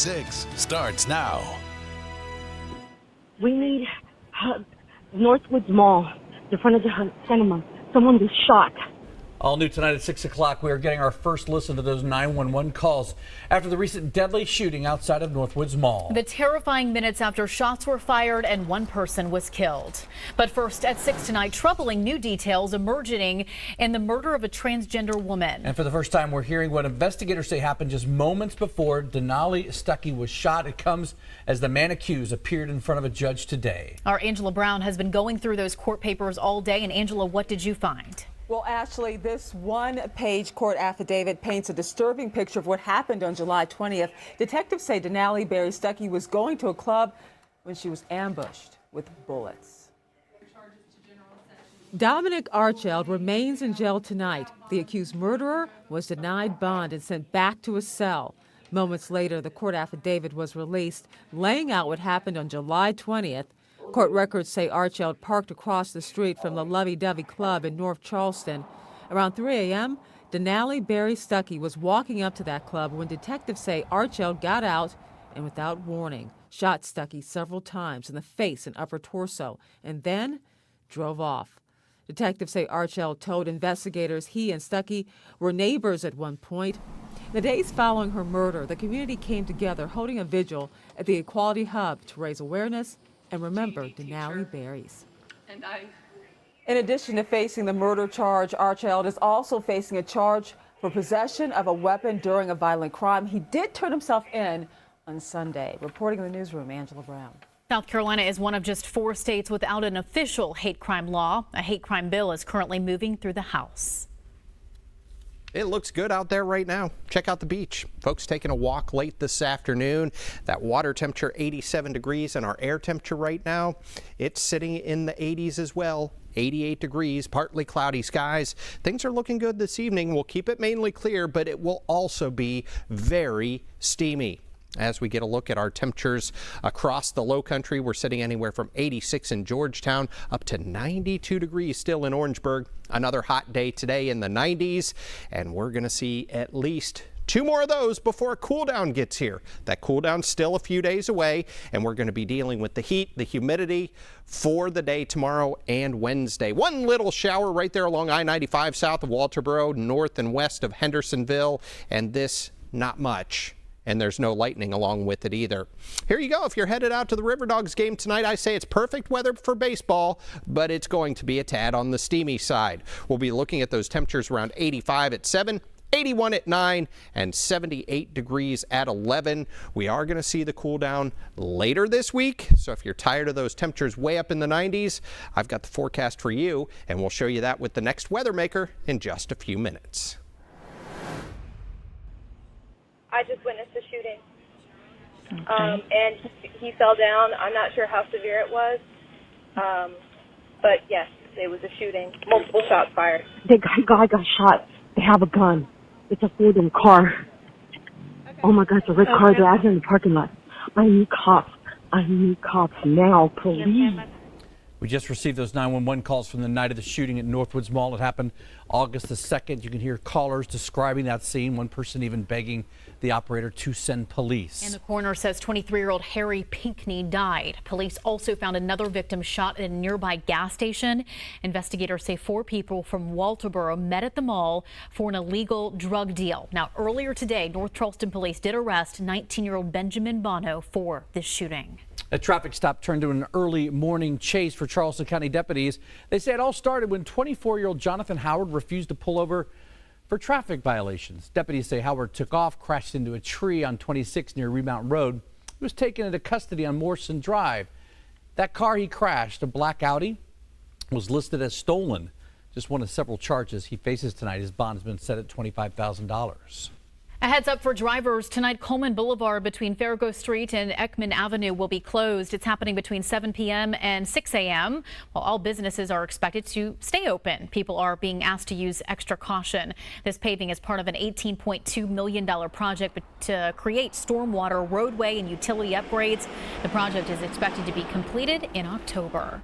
6 starts now. We need Northwoods Mall, the front of the cinema. Someone was shot. All new tonight at 6 o'clock, we are getting our first listen to those 911 calls after the recent deadly shooting outside of Northwoods Mall. The terrifying minutes after shots were fired and one person was killed. But first at 6 tonight, troubling new details emerging in the murder of a transgender woman. And for the first time, we're hearing what investigators say happened just moments before Denali Stuckey was shot. It comes as the man accused appeared in front of a judge today. Our Angela Brown has been going through those court papers all day. And Angela, what did you find? Well, Ashley, this one-page court affidavit paints a disturbing picture of what happened on July 20th. Detectives say Denali Barry Stuckey was going to a club when she was ambushed with bullets. Dominic Archeld remains in jail tonight. The accused murderer was denied bond and sent back to a cell. Moments later, the court affidavit was released, laying out what happened on July 20th. Court records say Archeld parked across the street from the Lovey-Dovey Club in North Charleston. Around 3 a.m., Denali Barry Stuckey was walking up to that club when detectives say Archeld got out and, without warning, shot Stuckey several times in the face and upper torso, and then drove off. Detectives say Archeld told investigators he and Stuckey were neighbors at one point. The days following her murder, the community came together holding a vigil at the Equality Hub to raise awareness and remember Denali Barry's. In addition to facing the murder charge, Archeld is also facing a charge for possession of a weapon during a violent crime. He did turn himself in on Sunday. Reporting in the newsroom, Angela Brown. South Carolina is one of just 4 states without an official hate crime law. A hate crime bill is currently moving through the House. It looks good out there right now. Check out the beach. Folks taking a walk late this afternoon. That water temperature 87 degrees and our air temperature right now, it's sitting in the 80s as well. 88 degrees, partly cloudy skies. Things are looking good this evening. We'll keep it mainly clear, but it will also be very steamy. As we get a look at our temperatures across the low country, we're sitting anywhere from 86 in Georgetown up to 92 degrees still in Orangeburg. Another hot day today in the 90s, and we're going to see at least 2 more of those before a cool down gets here. That cool down's still a few days away, and we're going to be dealing with the heat, the humidity for the day tomorrow and Wednesday. One little shower right there along I-95 south of Walterboro, north and west of Hendersonville, and this not much. And there's no lightning along with it either. Here you go. If you're headed out to the River Dogs game tonight, I say it's perfect weather for baseball, but it's going to be a tad on the steamy side. We'll be looking at those temperatures around 85 at 7, 81 at 9, and 78 degrees at 11. We are going to see the cool down later this week. So if you're tired of those temperatures way up in the 90s, I've got the forecast for you, and we'll show you that with the next weather maker in just a few minutes. I just witnessed a shooting, and he fell down. I'm not sure how severe it was, but yes, it was a shooting. Multiple shots fired. The guy got shot. They have a gun. It's a Ford car. Okay. Oh my God, it's a red car. They're out here in the parking lot. I need cops. I need cops now, please. We just received those 911 calls from the night of the shooting at Northwoods Mall. It happened August the 2nd. You can hear callers describing that scene, one person even begging the operator to send police. And the coroner says 23-year-old Harry Pinkney died. Police also found another victim shot at a nearby gas station. Investigators say 4 people from Walterboro met at the mall for an illegal drug deal. Now, earlier today, North Charleston police did arrest 19-year-old Benjamin Bono for this shooting. A traffic stop turned to an early morning chase for Charleston County deputies. They say it all started when 24-year-old Jonathan Howard refused to pull over for traffic violations. Deputies say Howard took off, crashed into a tree on 26 near Remount Road. He was taken into custody on Morrison Drive. That car he crashed, a black Audi, was listed as stolen. Just one of several charges he faces tonight. His bond has been set at $25,000. A heads up for drivers. Tonight, Coleman Boulevard between Farragut Street and Ekman Avenue will be closed. It's happening between 7 p.m. and 6 a.m. While all businesses are expected to stay open, people are being asked to use extra caution. This paving is part of an $18.2 million project to create stormwater, roadway, and utility upgrades. The project is expected to be completed in October.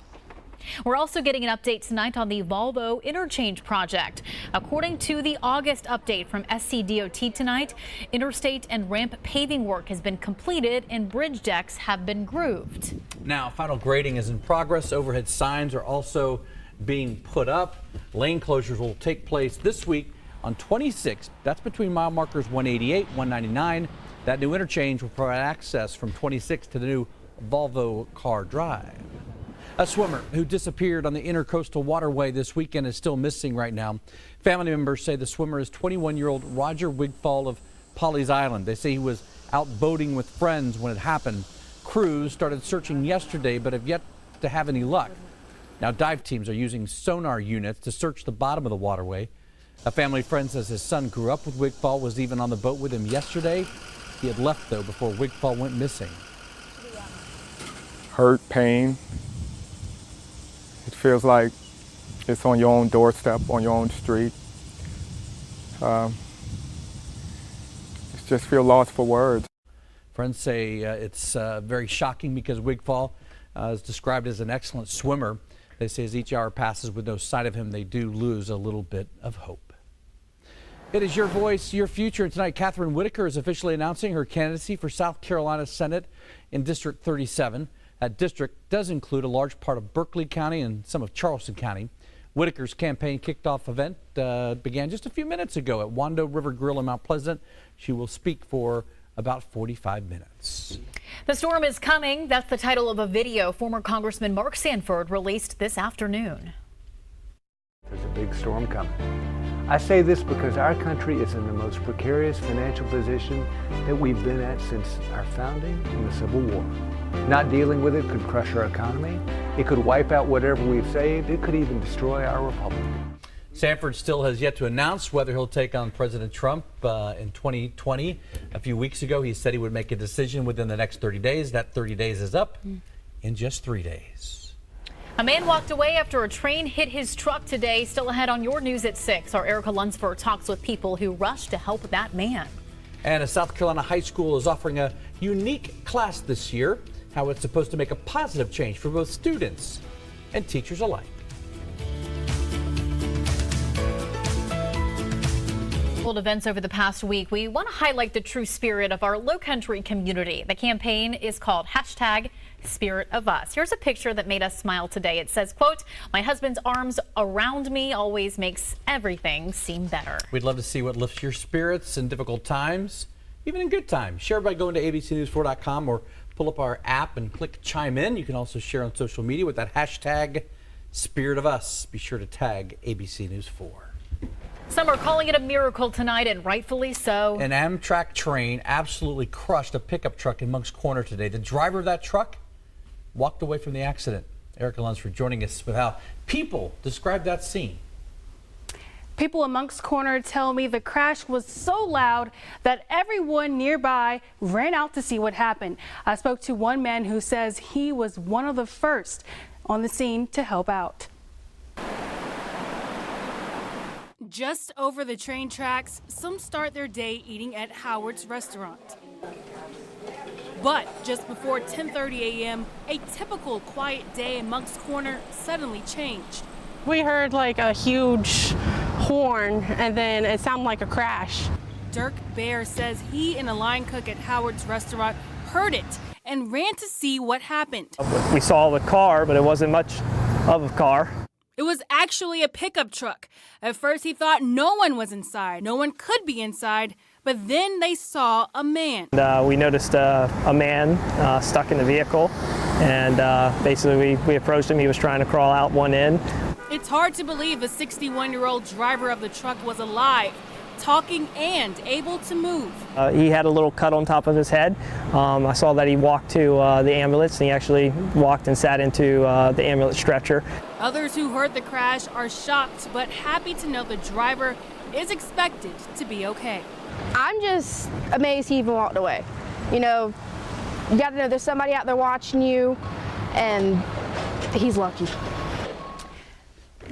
We're also getting an update tonight on the Volvo interchange project. According to the August update from SCDOT tonight, interstate and ramp paving work has been completed and bridge decks have been grooved. Now, final grading is in progress. Overhead signs are also being put up. Lane closures will take place this week on 26. That's between mile markers 188, 199. That new interchange will provide access from 26 to the new Volvo Car Drive. A swimmer who disappeared on the Intercoastal Waterway this weekend is still missing right now. Family members say the swimmer is 21-year-old Roger Wigfall of Pawleys Island. They say he was out boating with friends when it happened. Crews started searching yesterday but have yet to have any luck. Now dive teams are using sonar units to search the bottom of the waterway. A family friend says his son grew up with Wigfall, was even on the boat with him yesterday. He had left though before Wigfall went missing. Hurt, pain. It feels like it's on your own doorstep, on your own street. Just feel lost for words. Friends say it's very shocking because Wigfall is described as an excellent swimmer. They say as each hour passes with no sight of him, they do lose a little bit of hope. It is your voice, your future. Tonight, Catherine Whitaker is officially announcing her candidacy for South Carolina Senate in District 37. That district does include a large part of Berkeley County and some of Charleston County. Whitaker's campaign kickoff event began just a few minutes ago at Wando River Grill in Mount Pleasant. She will speak for about 45 minutes. The storm is coming. That's the title of a video former Congressman Mark Sanford released this afternoon. There's a big storm coming. I say this because our country is in the most precarious financial position that we've been at since our founding in the Civil War. Not dealing with it could crush our economy. It could wipe out whatever we've saved. It could even destroy our republic. Sanford still has yet to announce whether he'll take on President Trump in 2020. A few weeks ago, he said he would make a decision within the next 30 days. That 30 days is up in just 3 days. A man walked away after a train hit his truck today. Still ahead on your news at 6. Our Erica Lunsford talks with people who rushed to help that man. And a South Carolina high school is offering a unique class this year, how it's supposed to make a positive change for both students and teachers alike. Events over the past week, we want to highlight the true spirit of our Lowcountry community. The campaign is called #SpiritOfUs. Here's a picture that made us smile today. It says, quote, "My husband's arms around me always makes everything seem better." We'd love to see what lifts your spirits in difficult times, even in good times. Share by going to abcnews4.com or pull up our app and click chime in. You can also share on social media with that #SpiritOfUs. Be sure to tag ABC News 4. Some are calling it a miracle tonight, and rightfully so. An Amtrak train absolutely crushed a pickup truck in Moncks Corner today. The driver of that truck walked away from the accident. Erica Lunsford joining us with how people describe that scene. People in Moncks Corner tell me the crash was so loud that everyone nearby ran out to see what happened. I spoke to one man who says he was one of the first on the scene to help out. Just over the train tracks, some start their day eating at Howard's restaurant. But just before 10:30 a.m., a typical quiet day in Moncks Corner suddenly changed. We heard like a huge horn and then it sounded like a crash. Dirk Bear says he and a line cook at Howard's restaurant heard it and ran to see what happened. We saw the car, but it wasn't much of a car. It was actually a pickup truck. At first he thought no one was inside. No one could be inside, but then they saw a man. We noticed a man stuck in the vehicle, and basically we approached him. He was trying to crawl out one end. It's hard to believe the 61-year-old driver of the truck was alive, talking and able to move. He had a little cut on top of his head. I saw that he walked to the ambulance, and he actually walked and sat into the ambulance stretcher. Others who heard the crash are shocked but happy to know the driver is expected to be okay. I'm just amazed he even walked away. You know, you got to know there's somebody out there watching you, and he's lucky.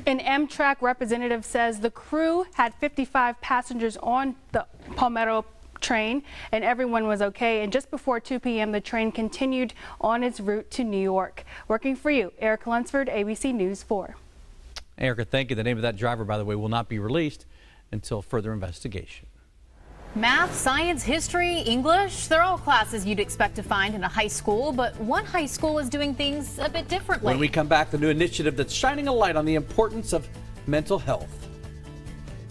An Amtrak representative says the crew had 55 passengers on the Palmetto train, and everyone was okay. And just before 2 p.m., the train continued on its route to New York. Working for you, Erica Lunsford, ABC News 4. Erica, thank you. The name of that driver, by the way, will not be released until further investigation. Math, science, history, English, they're all classes you'd expect to find in a high school, but one high school is doing things a bit differently. When we come back, the new initiative that's shining a light on the importance of mental health.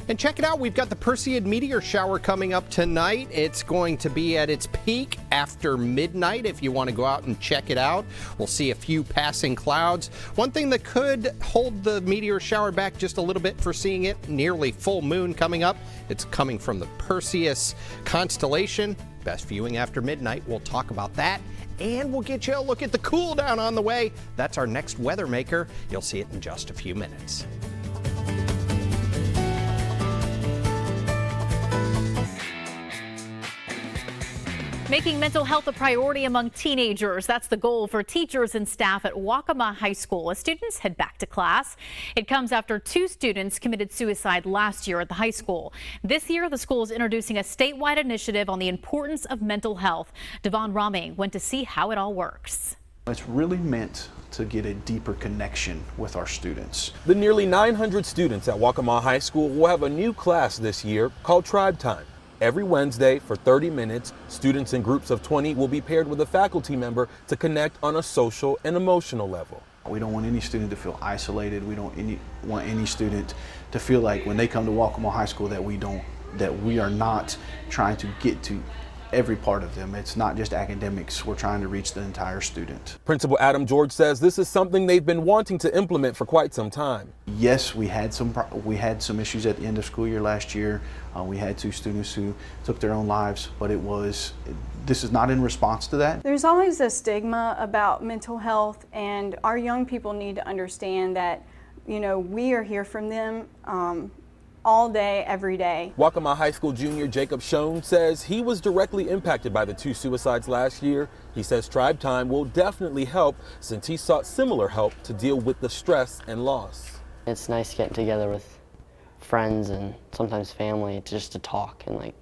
And check it out, we've got the Perseid meteor shower coming up tonight. It's going to be at its peak after midnight if you want to go out and check it out. We'll see a few passing clouds. One thing that could hold the meteor shower back just a little bit for seeing it, nearly full moon coming up. It's coming from the Perseus constellation. Best viewing after midnight. We'll talk about that. And we'll get you a look at the cool down on the way. That's our next weather maker. You'll see it in just a few minutes. Making mental health a priority among teenagers. That's the goal for teachers and staff at Waccamaw High School as students head back to class. It comes after 2 students committed suicide last year at the high school. This year, the school is introducing a statewide initiative on the importance of mental health. Devon Ramey went to see how it all works. It's really meant to get a deeper connection with our students. The nearly 900 students at Waccamaw High School will have a new class this year called Tribe Time. Every Wednesday for 30 minutes, students in groups of 20 will be paired with a faculty member to connect on a social and emotional level. We don't want any student to feel isolated. We don't want any student to feel like when they come to Waccamaw High School that we are not trying to get to every part of them. It's not just academics. We're trying to reach the entire student. Principal Adam George says this is something they've been wanting to implement for quite some time. Yes, we had some issues at the end of school year last year. We had 2 students who took their own lives, but this is not in response to that. There's always a stigma about mental health, and our young people need to understand that, we are here from them all day, every day. Waccamaw High School junior Jacob Schoen says he was directly impacted by the 2 suicides last year. He says Tribe Time will definitely help since he sought similar help to deal with the stress and loss. It's nice getting together with friends and sometimes family just to talk and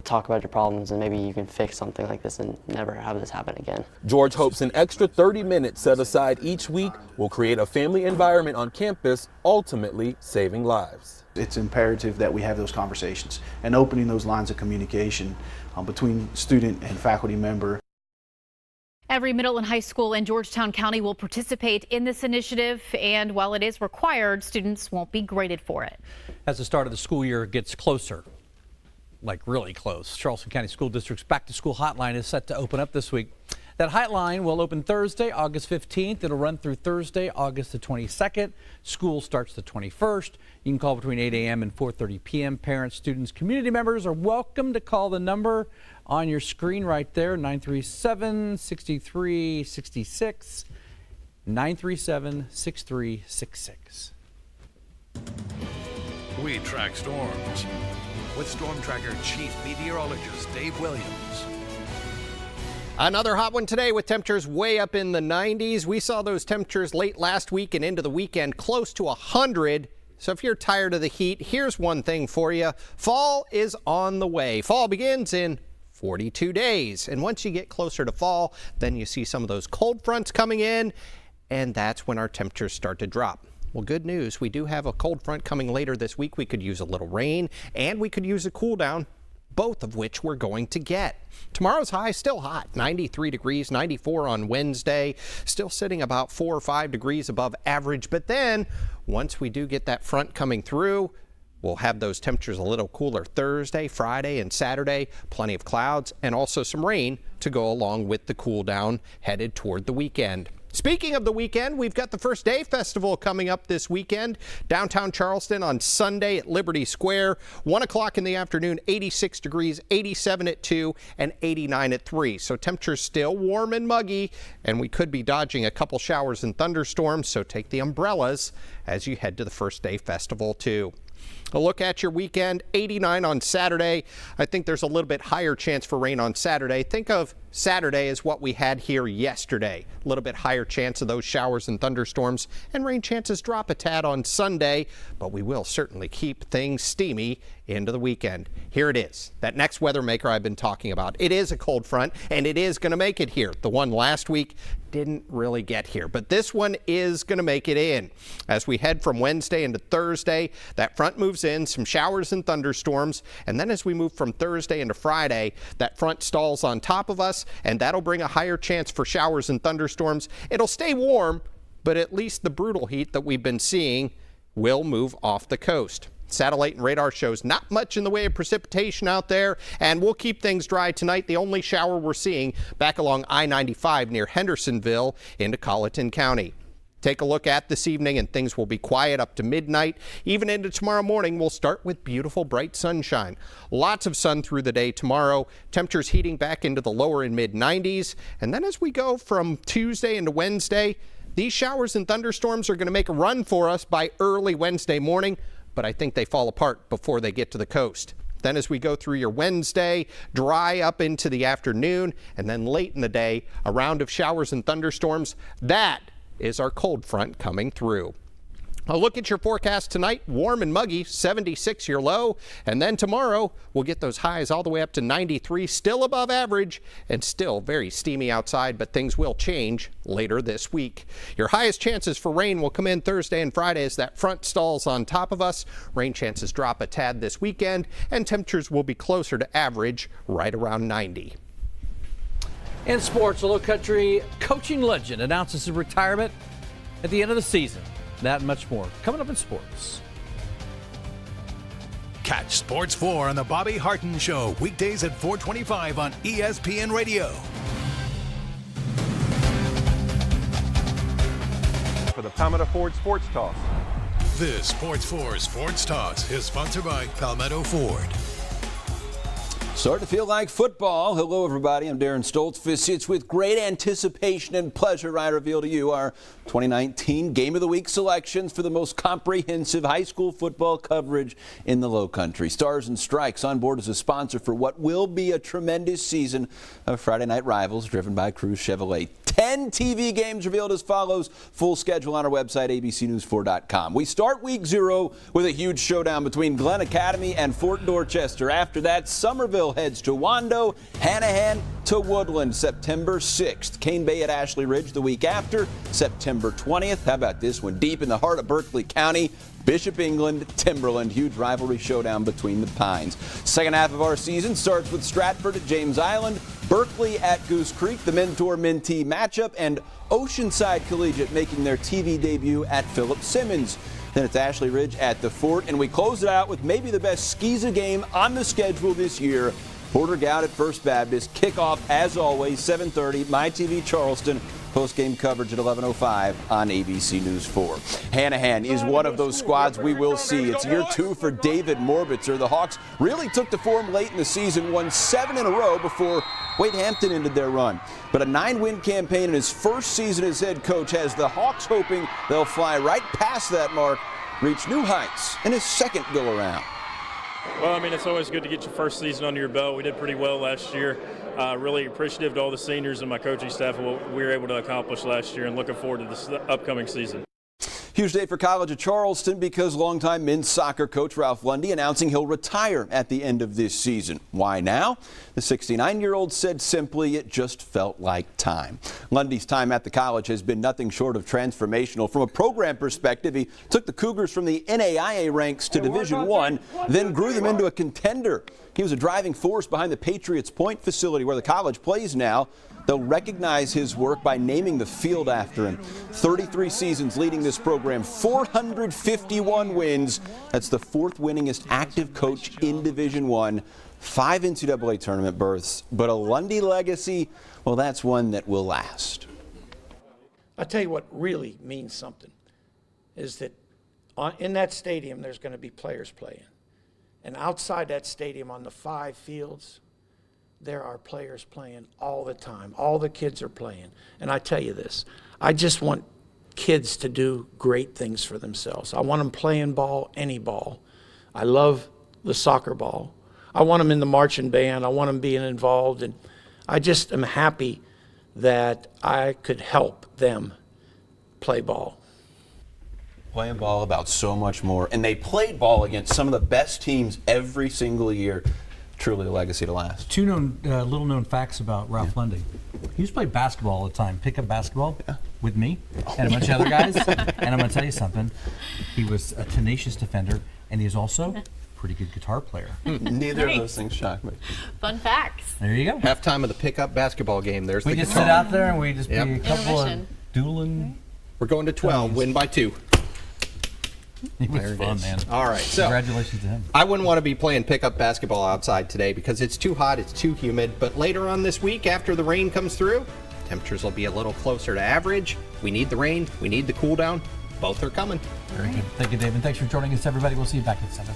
talk about your problems, and maybe you can fix something like this and never have this happen again. George hopes an extra 30 minutes set aside each week will create a family environment on campus, ultimately saving lives. It's imperative that we have those conversations and opening those lines of communication between student and faculty member. Every middle and high school in Georgetown County will participate in this initiative, and while it is required, students won't be graded for it. As the start of the school year gets closer, like really close, Charleston County School District's back to school hotline is set to open up this week. That hotline will open Thursday, August 15th. It'll run through Thursday, August the 22nd. School starts the 21st. You can call between 8 a.m. and 4:30 p.m. Parents, students, community members are welcome to call the number on your screen right there, 937-6366, 937-6366. We track storms with Storm Tracker Chief Meteorologist Dave Williams. Another hot one today with temperatures way up in the 90s. We saw those temperatures late last week and into the weekend close to 100. So if you're tired of the heat, here's one thing for you. Fall is on the way. Fall begins in 42 days. And once you get closer to fall, then you see some of those cold fronts coming in, and that's when our temperatures start to drop. Well, good news. We do have a cold front coming later this week. We could use a little rain, and we could use a cool down, both of which we're going to get. Tomorrow's high still hot, 93 degrees, 94 on Wednesday, still sitting about 4 or 5 degrees above average. But then once we do get that front coming through, we'll have those temperatures a little cooler Thursday, Friday, and Saturday. Plenty of clouds and also some rain to go along with the cool down headed toward the weekend. Speaking of the weekend, we've got the First Day Festival coming up this weekend. Downtown Charleston on Sunday at Liberty Square. 1 o'clock in the afternoon, 86 degrees, 87 at 2, and 89 at 3. So temperatures still warm and muggy, and we could be dodging a couple showers and thunderstorms, so take the umbrellas as you head to the First Day Festival too. A look at your weekend, 89 on Saturday. I think there's a little bit higher chance for rain on Saturday. Think of Saturday is what we had here yesterday. A little bit higher chance of those showers and thunderstorms, and rain chances drop a tad on Sunday, but we will certainly keep things steamy into the weekend. Here it is, that next weather maker I've been talking about. It is a cold front, and it is going to make it here. The one last week didn't really get here, but this one is going to make it in. As we head from Wednesday into Thursday, that front moves in, some showers and thunderstorms, and then as we move from Thursday into Friday, that front stalls on top of us, and that'll bring a higher chance for showers and thunderstorms. It'll stay warm, but at least the brutal heat that we've been seeing will move off the coast. Satellite and radar shows not much in the way of precipitation out there, and we'll keep things dry tonight. The only shower we're seeing back along I-95 near Hendersonville into Colleton County. Take a look at this evening, and things will be quiet up to midnight. Even into tomorrow morning, we'll start with beautiful bright sunshine. Lots of sun through the day tomorrow. Temperatures heating back into the lower and mid 90s. And then as we go from Tuesday into Wednesday, these showers and thunderstorms are going to make a run for us by early Wednesday morning, but I think they fall apart before they get to the coast. Then as we go through your Wednesday, dry up into the afternoon, and then late in the day, a round of showers and thunderstorms. That is our cold front coming through. A look at your forecast tonight, warm and muggy, 76 your low, and then tomorrow we'll get those highs all the way up to 93, still above average and still very steamy outside, but things will change later this week. Your highest chances for rain will come in Thursday and Friday as that front stalls on top of us. Rain chances drop a tad this weekend, and temperatures will be closer to average, right around 90. In sports, a Low Country coaching legend announces his retirement at the end of the season. That and much more coming up in sports. Catch Sports 4 on the Bobby Harton Show, weekdays at 4:25 on ESPN Radio. For the Palmetto Ford Sports Toss. This Sports 4 Sports Toss is sponsored by Palmetto Ford. Starting to feel like football. Hello, everybody. I'm Darren Stoltz. It's with great anticipation and pleasure I reveal to you our 2019 Game of the Week selections for the most comprehensive high school football coverage in the Low Country. Stars and Strikes on board as a sponsor for what will be a tremendous season of Friday Night Rivals, driven by Cruz Chevrolet. 10 TV games revealed as follows. Full schedule on our website, abcnews4.com. We start week 0 with a huge showdown between Glen Academy and Fort Dorchester. After that, Somerville heads to Wando, Hanahan to Woodland, September 6th. Cane Bay at Ashley Ridge the week after, September 20th. How about this one? Deep in the heart of Berkeley County, Bishop England, Timberland, huge rivalry showdown between the Pines. Second half of our season starts with Stratford at James Island, Berkeley at Goose Creek, the mentor-mentee matchup, and Oceanside Collegiate making their TV debut at Philip Simmons. Then it's Ashley Ridge at the Fort, and we close it out with maybe the best Skeeza game on the schedule this year. Porter Gout at First Baptist. Kickoff, as always, 7:30, MyTV Charleston. Post-game coverage at 11:05 on ABC News 4. Hanahan is one of those squads we will see. It's year 2 for David Morbitzer. The Hawks really took to form late in the season, won 7 in a row before Wade Hampton ended their run. But a 9-win campaign in his first season as head coach has the Hawks hoping they'll fly right past that mark, reach new heights in his second go-around. Well, I mean, it's always good to get your first season under your belt. We did pretty well last year. Really appreciative to all the seniors and my coaching staff of what we were able to accomplish last year, and looking forward to this upcoming season. Huge day for College of Charleston because longtime men's soccer coach Ralph Lundy announcing he'll retire at the end of this season. Why now? The 69-year-old said simply, it just felt like time. Lundy's time at the college has been nothing short of transformational. From a program perspective, he took the Cougars from the NAIA ranks to Division I, then grew them into a contender. He was a driving force behind the Patriots Point facility where the college plays now. They'll recognize his work by naming the field after him. 33 seasons leading this program, 451 wins. That's the 4th winningest active coach in Division I. 5 NCAA tournament berths, but a Lundy legacy, well, that's one that will last. I'll tell you what really means something is that in that stadium there's going to be players playing. And outside that stadium on the 5 fields, there are players playing all the time. All the kids are playing. And I tell you this, I just want kids to do great things for themselves. I want them playing ball, any ball. I love the soccer ball. I want them in the marching band. I want them being involved. And I just am happy that I could help them play ball. Playing ball about so much more. And they played ball against some of the best teams every single year. Truly a legacy to last. Two little known facts about Ralph Lundy. He used to play basketball all the time, pick up basketball with me and a bunch of other guys. And I'm going to tell you something. He was a tenacious defender, and he's also a pretty good guitar player. Neither of those things shock me. Fun facts. There you go. Halftime of the pickup basketball game. There's we the just guitar. sit out there and we just be a couple of Intermission. dueling. We're going to 12, win by 2. It was There it fun, is. man. All right, so Congratulations to him. I wouldn't want to be playing pickup basketball outside today because it's too hot, it's too humid. But later on this week, after the rain comes through, temperatures will be a little closer to average. We need the rain, we need the cool down. Both are coming. Very good. Thank you, Dave. And thanks for joining us, everybody. We'll see you back at 7.